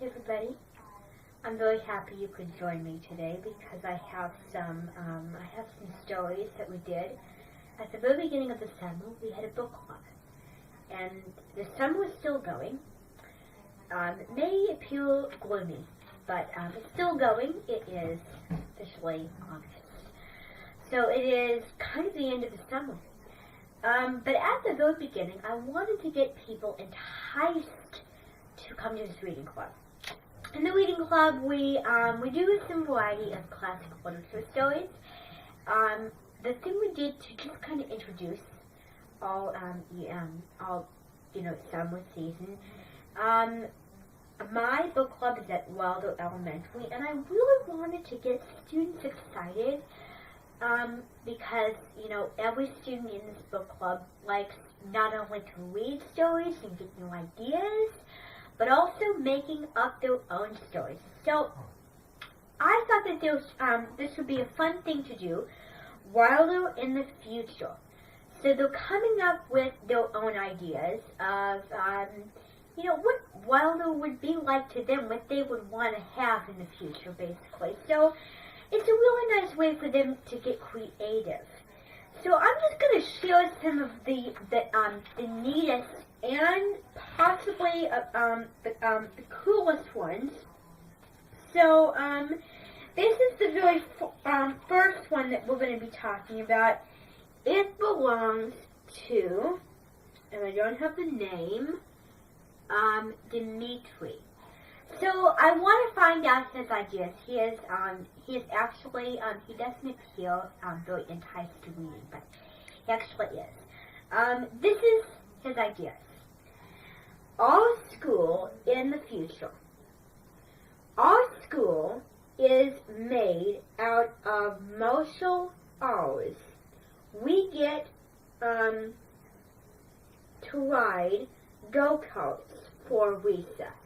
Hey everybody, I'm really happy you could join me today because I have some stories that we did. At the very beginning of the summer, we had a book club, and the summer was still going. It may appear gloomy, but it's still going. It is officially August, so it is kind of the end of the summer. But at the very beginning, I wanted to get people enticed to come to this reading club. In the reading club, we do some variety of classic literature stories. The thing we did to just kind of introduce all summer season. My book club is at Wilder Elementary, and I really wanted to get students excited because every student in this book club likes not only to read stories and get new ideas, but also making up their own stories. So I thought that this would be a fun thing to do while they're in the future. So they're coming up with their own ideas of, what Wilder would be like to them, what they would want to have in the future, basically. So it's a really nice way for them to get creative. So I'm just going to share some of the neatest and possibly the coolest ones. So this is the very first one that we're going to be talking about. It belongs to, and I don't have the name, Dimitri. So I want to find out his ideas. He doesn't appear very enticed to reading, but he actually is. This is his ideas. Our school in the future. Our school is made out of martial arts. We get to ride go-karts for recess.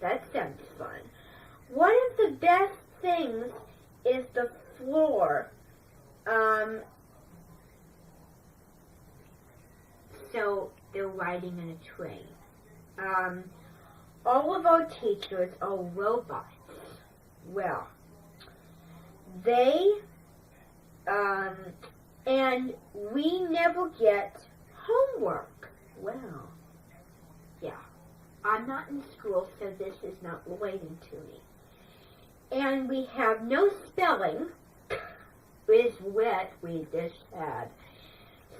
That sounds fun. One of the best things is the floor. So they're riding in a train. All of our teachers are robots. Well, and we never get homework. Well, yeah. I'm not in school, so this is not related to me. And we have no spelling, is what we just had.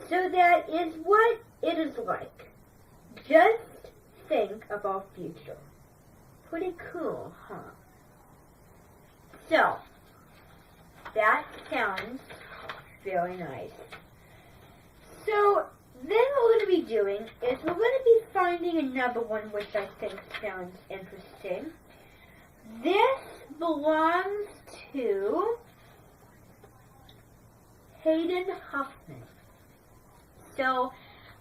So that is what it is like. Just think of our future. Pretty cool, huh? So, that sounds very nice. So, then what we're going to be doing is we're going to be finding another one which I think sounds interesting. This belongs to Hayden Huffman. So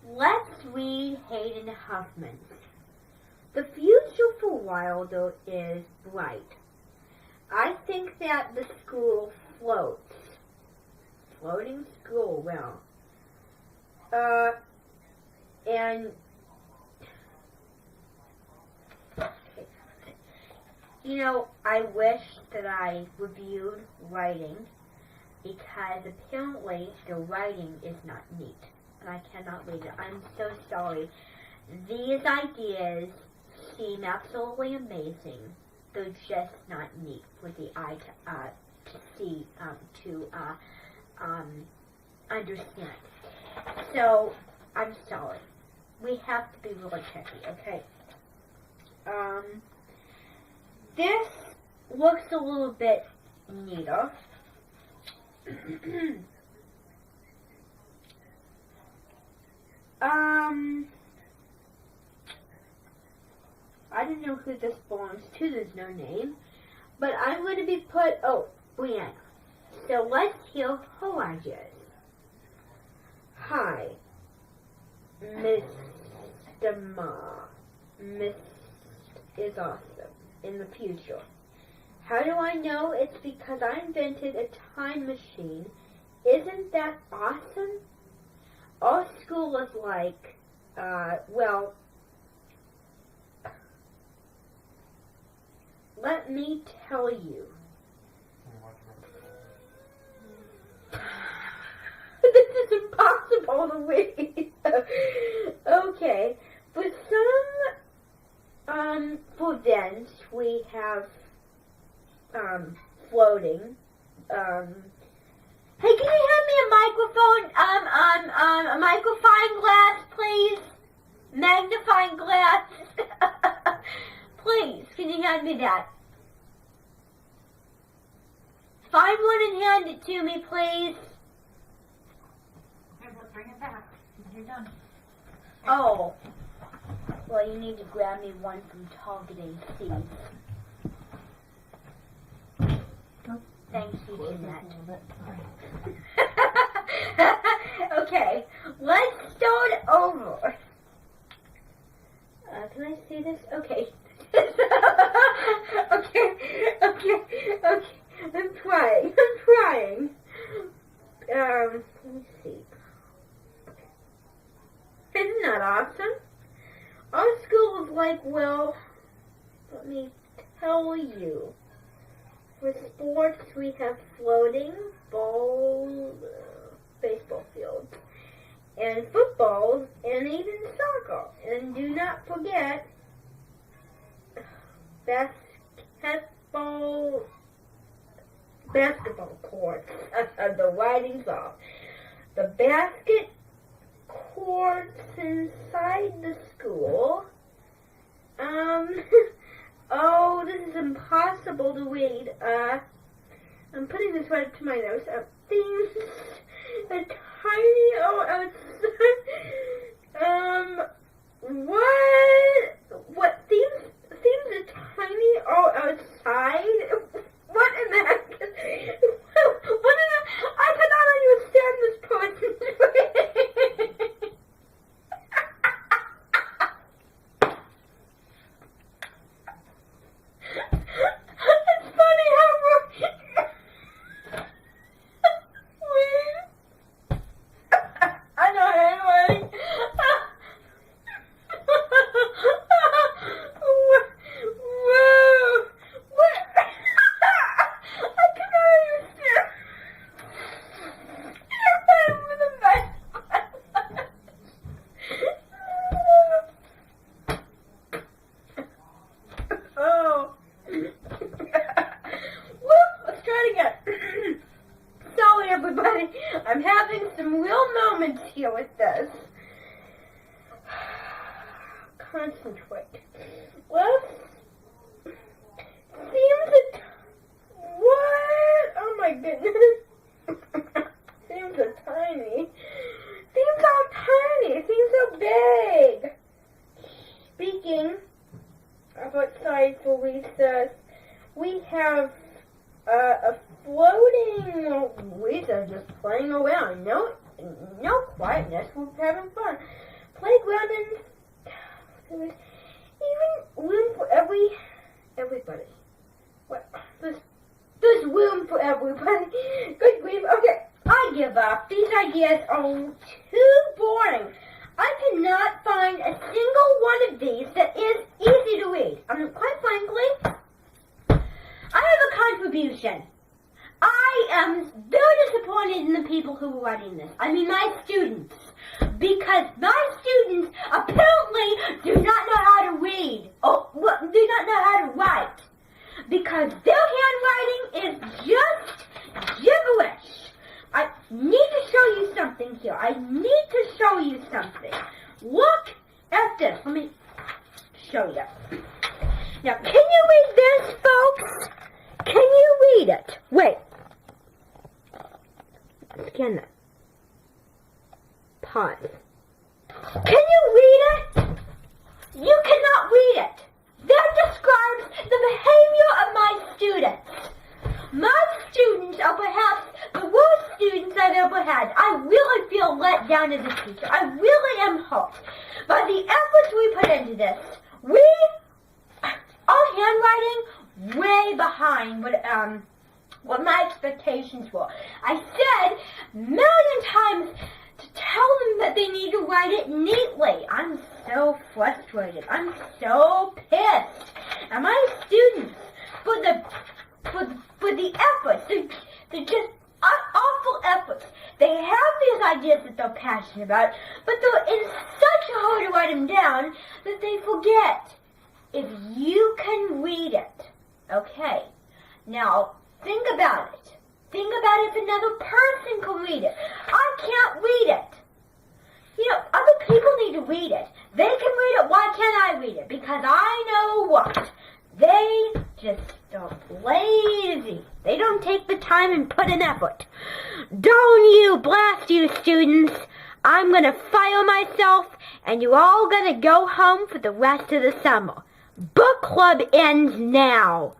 let's read Hayden Huffman. The future for Wilder is bright. I think that the school floats. Floating school, well. And I wish that I reviewed writing because apparently the writing is not neat and I cannot read it. I'm so sorry. These ideas seem absolutely amazing. They're just not neat for the eye to see, to understand. So, I'm sorry. We have to be really picky, okay? This looks a little bit neater. I don't know who this belongs to. There's no name. But I'm going to be Brianna. So let's hear her ideas. Hi, Mr. Ma. Miss is awesome in the future. How do I know? It's because I invented a time machine. Isn't that awesome? Our school is like, let me tell you. This is impossible to read. Okay. For events, we have, floating. Hey, can you hand me a microphone? A magnifying glass, please? Magnifying glass. Please, can you hand me that? Find one and hand it to me, please. Bring it back when you're done. Oh. Well, you need to grab me one from Target AC. Thank you, Jeanette. Okay, let's start over. Can I see this? Okay. Okay. I'm trying. Let me see. Isn't that awesome? Our school is like, well, let me tell you. For sports, we have floating, ball, baseball fields, and football, and even soccer. And do not forget basketball courts. The writing's off. The basket courts inside the school. Oh, this is impossible to read. I'm putting this right up to my nose. Things are tiny. What? Things are tiny. Outside. What in the heck? What in the? I cannot understand this person's It's funny how I know handwriting. I'm having some real moments here with this. Concentrate. Well, what? Oh my goodness. Things are tiny. Things aren't tiny. Things are big. Speaking of outside for recess, we have a floating. We are just playing around. No quietness. We're having fun. Playground and even room for everybody. What? There's room for everybody. Good grief. Okay, I give up. These ideas are too boring. I cannot find a single one of these that is easy to read. Quite frankly, I have a contribution. I am very disappointed in the people who are writing this. I mean my students. Because my students apparently do not know how to read. Do not know how to write. Because their handwriting is just gibberish. I need to show you something here. I need to show you something. Look at this. Let me show you. Now, can you read this, folks? Can you read it? Wait. Scan that. Pause. Can you read it? You cannot read it. That describes the behavior of my students. My students are perhaps the worst students I've ever had. I really feel let down as a teacher. I really am hurt. By the efforts we put into this, our handwriting way behind what my expectations were. I said a million times to tell them that they need to write it neatly. I'm so frustrated. I'm so pissed at my students for passionate about, but it's such a hard to write them down that they forget. If you can read it, okay, now think about it. Think about if another person can read it. I can't read it. You know, other people need to read it. They can read it. Why can't I read it? Because I know what? They just are lazy. They don't take the time and put in effort. Darn you, blast you, students. I'm going to fire myself, and you're all going to go home for the rest of the summer. Book club ends now.